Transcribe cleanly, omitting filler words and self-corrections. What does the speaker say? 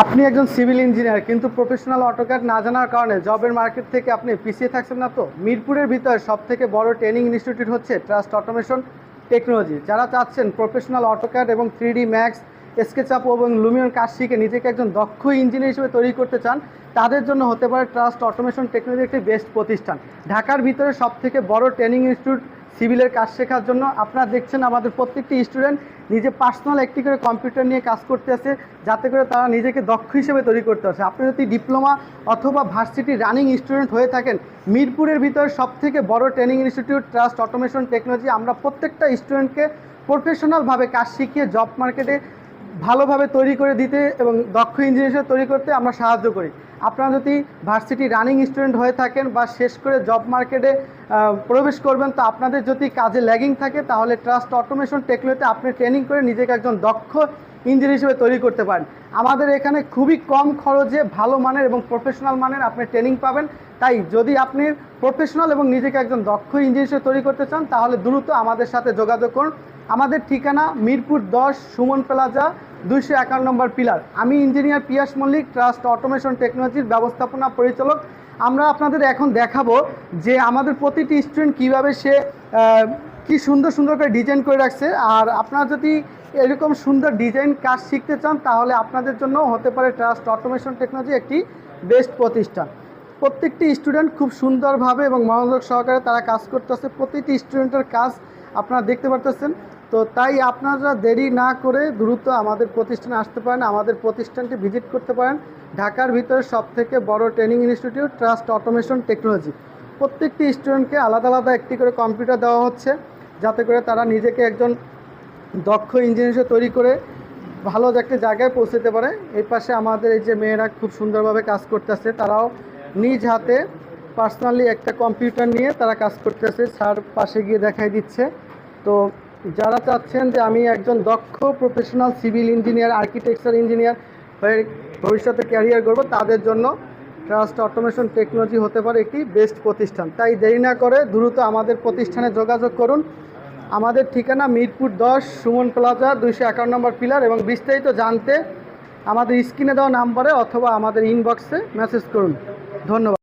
আপনি একজন civil engineer কিন্তু প্রফেশনাল অটোক্যাড না জানার কারণে জবের মার্কেট থেকে আপনি পিছিয়ে থাকছেন না তো? মিরপুরের ভিতরে সবথেকে বড় ট্রেনিং ইনস্টিটিউট হচ্ছে ট্রাস্ট অটোমেশন টেকনোলজি। যারা চাচ্ছেন প্রফেশনাল অটোক্যাড এবং 3D ম্যাক্স, স্কেচআপ এবং লুমিয়ন কাজ শিখে নিজেকে একজন দক্ষ ইঞ্জিনিয়ার হিসেবে তৈরি করতে চান, তাদের জন্য হতে পারে ট্রাস্ট অটোমেশন টেকনোলজি একটি বেস্ট প্রতিষ্ঠান। ঢাকার ভিতরে সবথেকে বড় ট্রেনিং ইনস্টিটিউট সিভিলের কাজ শেখার জন্য। আপনারা দেখছেন আমাদের প্রত্যেকটি স্টুডেন্ট নিজে পার্সোনাল একটি করে কম্পিউটার নিয়ে কাজ করতে আছে, যাতে করে তারা নিজেকে দক্ষ হিসেবে তৈরি করতে পারছে। আপনি যদি ডিপ্লোমা অথবা ভার্সিটি রানিং স্টুডেন্ট হয়ে থাকেন, মিরপুরের ভিতরে সবথেকে বড় training institute trust automation technology. আমরা প্রত্যেকটা স্টুডেন্টকে প্রফেশনালভাবে কাজ শিখিয়ে জব মার্কেটে ভালোভাবে তৈরি করে দিতে এবং দক্ষ ইঞ্জিনিয়ার হিসেবে তৈরি করতে আমরা সাহায্য করি। আপনারা যদি ভার্সিটি রানিং স্টুডেন্ট হয়ে থাকেন বা শেষ করে জব মার্কেটে প্রবেশ করবেন, তো আপনাদের যদি কাজে ল্যাগিং থাকে, তাহলে ট্রাস্ট অটোমেশন টেকনোলজিতে আপনি ট্রেনিং করে নিজেকে একজন দক্ষ ইঞ্জিনিয়ার হিসেবে তৈরি করতে পারেন। আমাদের এখানে খুবই কম খরচে ভালো মানের এবং প্রফেশনাল মানের আপনি ট্রেনিং পাবেন। তাই যদি আপনি প্রফেশনাল এবং নিজেকে একজন দক্ষ ইঞ্জিনিয়ার হিসেবে তৈরি করতে চান, তাহলে দ্রুত আমাদের সাথে যোগাযোগ করুন। আমাদের ঠিকানা মিরপুর 10 সুমন প্লাজা 251 নম্বর পিলার। আমি ইঞ্জিনিয়ার পিয়াস মল্লিক, ট্রাস্ট অটোমেশন টেকনোলজির ব্যবস্থাপনা পরিচালক। আমরা আপনাদের এখন দেখাবো যে আমাদের প্রতিটি স্টুডেন্ট কীভাবে সে কি সুন্দর সুন্দর করে ডিজাইন করে রাখছে। আর আপনারা যদি এরকম সুন্দর ডিজাইন কাজ শিখতে চান, তাহলে আপনাদের জন্য হতে পারে ট্রাস্ট অটোমেশন টেকনোলজি একটি বেস্ট প্রতিষ্ঠান। প্রত্যেকটি স্টুডেন্ট খুব সুন্দরভাবে এবং মনোযোগ সহকারে তারা কাজ করতেছে। প্রতিটি স্টুডেন্টের কাজ আপনারা দেখতে পারতেছেন। তো তাই আপনারা দেরি না করে দ্রুত আমাদের প্রতিষ্ঠানে আসতে পারেন, আমাদের প্রতিষ্ঠানটি ভিজিট করতে পারেন। ঢাকার ভিতরে সবথেকে বড় training institute trust automation technology. প্রত্যেকটি স্টুডেন্টকে আলাদা আলাদা একটি করে কম্পিউটার দেওয়া হচ্ছে, যাতে করে তারা নিজেকে একজন দক্ষ ইঞ্জিনিয়ার হিসেবে তৈরি করে ভালো একটা জায়গায় পৌঁছতে পারে। এই পাশে আমাদের এই যে মেয়েরা খুব সুন্দরভাবে কাজ করতেছে, তারাও নিজ হাতে পার্সোনালি একটা কম্পিউটার নিয়ে তারা কাজ করতেছে। স্যার পাশে গিয়ে দেখাই দিচ্ছে। তো যারা চাচ্ছেন যে আমি একজন দক্ষ professional civil engineer, architecture engineer হয়ে ভবিষ্যতে ক্যারিয়ার করব, তাদের জন্য ট্রাস্ট অটোমেশন টেকনোলজি হতে পারে একটি বেস্ট প্রতিষ্ঠান। তাই দেরি না করে দ্রুত আমাদের প্রতিষ্ঠানে যোগাযোগ করুন। আমাদের ঠিকানা মিরপুর 10 সুমন প্লাজা 251 নম্বর পিলার। এবং বিস্তারিত জানতে আমাদের স্ক্রিনে দেওয়া নাম্বারে অথবা আমাদের ইনবক্সে মেসেজ করুন। ধন্যবাদ।